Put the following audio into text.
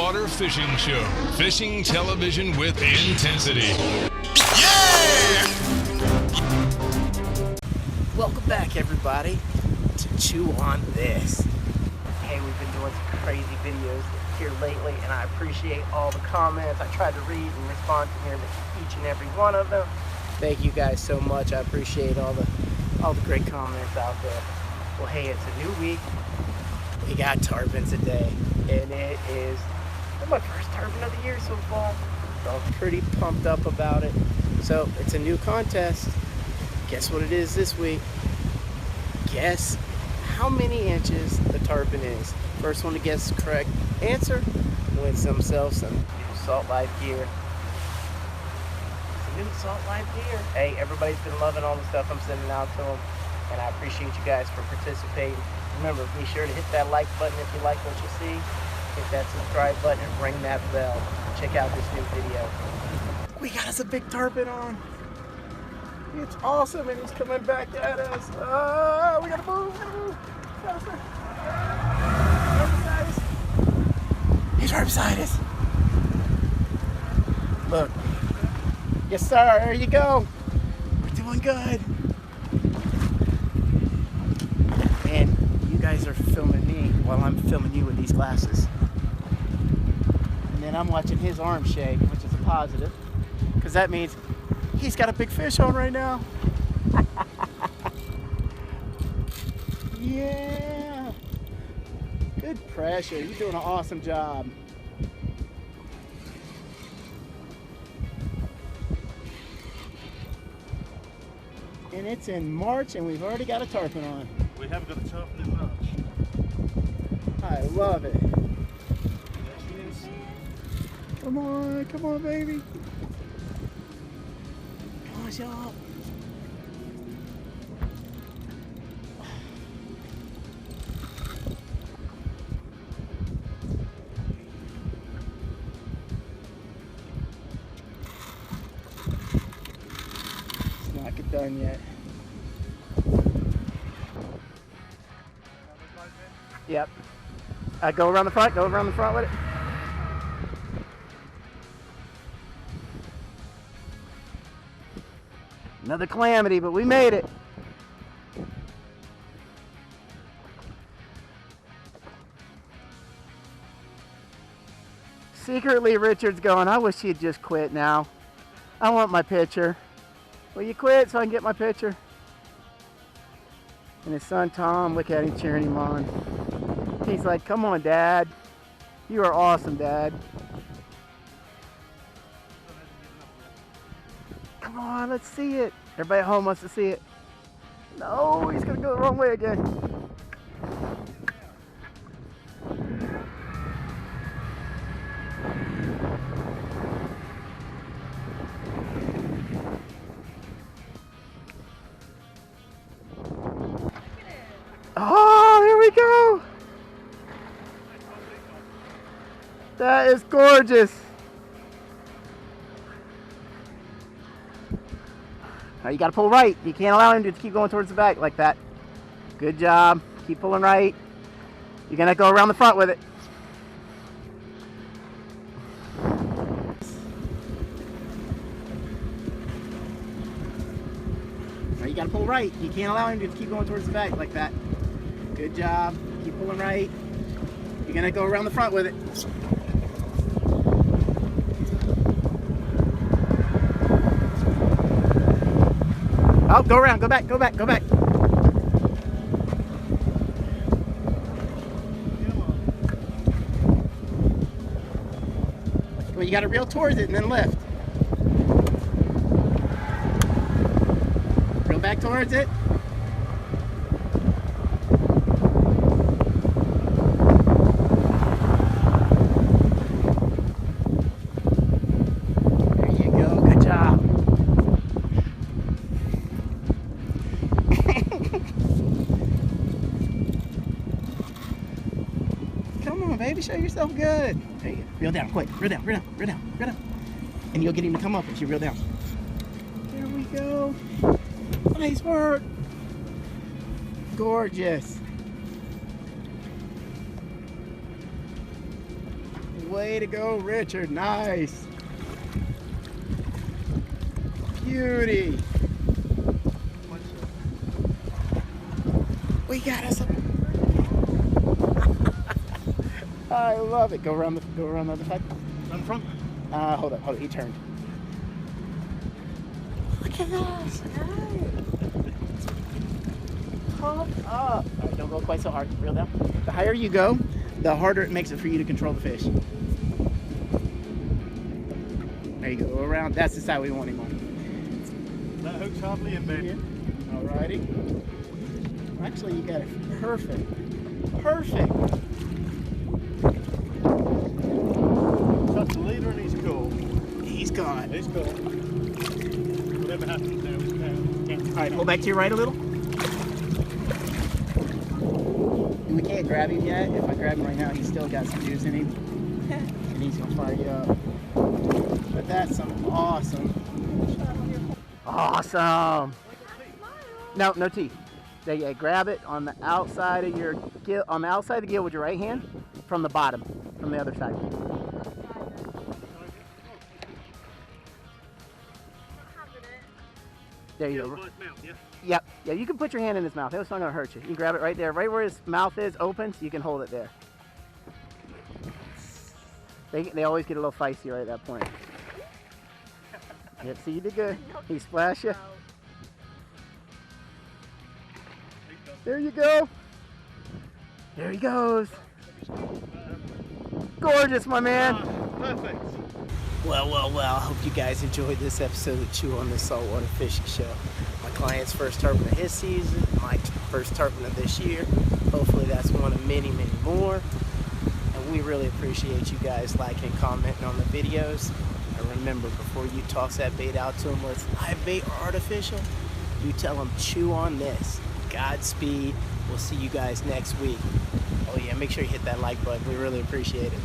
Saltwater Fishing Show. Fishing television with intensity. Yeah! Welcome back, everybody, to Chew on This. Hey, we've been doing some crazy videos here lately, and I appreciate all the comments. I tried to read and respond to nearly each and every one of them. Thank you guys so much. I appreciate all the great comments out there. Well, hey, it's a new week. We got tarpon today, and it is my first tarpon of the year so far. So I'm pretty pumped up about it. So it's a new contest. Guess what it is this week? Guess how many inches the tarpon is. First one to guess the correct answer wins themselves some new Salt Life gear. Some new Salt Life gear. Hey, everybody's been loving all the stuff I'm sending out to them, and I appreciate you guys for participating. Remember, be sure to hit that like button if you like what you see. Hit that subscribe button and ring that bell. Check out this new video. We got us a big tarpon on. It's awesome, and he's coming back at us. Oh, we gotta move, Faster. He's right beside us. Look. Yes, sir, there you go. We're doing good. And you guys are filming me while I'm filming you with these glasses. And then I'm watching his arm shake, which is a positive, because that means he's got a big fish on right now. Yeah. Good pressure. You're doing an awesome job. And it's in March, and we've already got a tarpon on. We haven't got a tarpon in March. I love it. Come on, baby. Come on, show up. It's not get done yet. Yep. Go around the front with it. Another calamity, but we made it. Secretly, Richard's going, I wish he'd just quit now. I want my picture. Will you quit so I can get my picture? And his son, Tom, look at him cheering him on. He's like, come on, Dad. You are awesome, Dad. Come on, let's see it. Everybody at home wants to see it. No, he's gonna go the wrong way again. Oh, here we go. That is gorgeous. Now you gotta pull right. You can't allow him to keep going towards the back like that. Good job. Keep pulling right. You're gonna go around the front with it. Now you gotta pull right. You can't allow him to keep going towards the back like that. Good job. Keep pulling right. You're gonna go around the front with it. Oh, go around, go back. Come on, you gotta reel towards it and then lift. Reel back towards it. There you go, good job. Come on, baby, show yourself good. There you go. Reel down, quick. Reel down. And you'll get him to come up as you reel down. There we go. Nice work. Gorgeous. Way to go, Richard. Nice. Beauty. We got us. I love it. Go around the other side. On front. Hold up. He turned. Look at us. Pump up. All right, don't go quite so hard. Reel down. The higher you go, the harder it makes it for you to control the fish. There you go. Go around. That's the side we want him on. That hook's hardly in, baby. Alrighty. Actually, you got it perfect. Perfect. Touch the leader and he's cool. He's gone. He's cool. Whatever happens now is now. Alright, pull back to your right a little. We can't grab him yet. If I grab him right now, he's still got some juice in him. And he's going to fire you up. But that's some awesome. Awesome. No teeth. There you go. Grab it on the outside of your gill, on the outside of the gill with your right hand from the bottom, from the other side. There you go. Yep. Yeah, you can put your hand in his mouth. It's not going to hurt you. You can grab it right there. Right where his mouth is open, so you can hold it there. They always get a little feisty right at that point. Yep, see, you did good. He splashed you. There you go. There he goes. Gorgeous, my man. Perfect. Well, I hope you guys enjoyed this episode of Chew on the Saltwater Fishing Show. My client's first tarpon of his season, my first tarpon of this year. Hopefully that's one of many, many more. And we really appreciate you guys liking and commenting on the videos. And remember, before you toss that bait out to them, whether it's live bait or artificial, you tell them, chew on this. Godspeed. We'll see you guys next week. Oh yeah, make sure you hit that like button. We really appreciate it.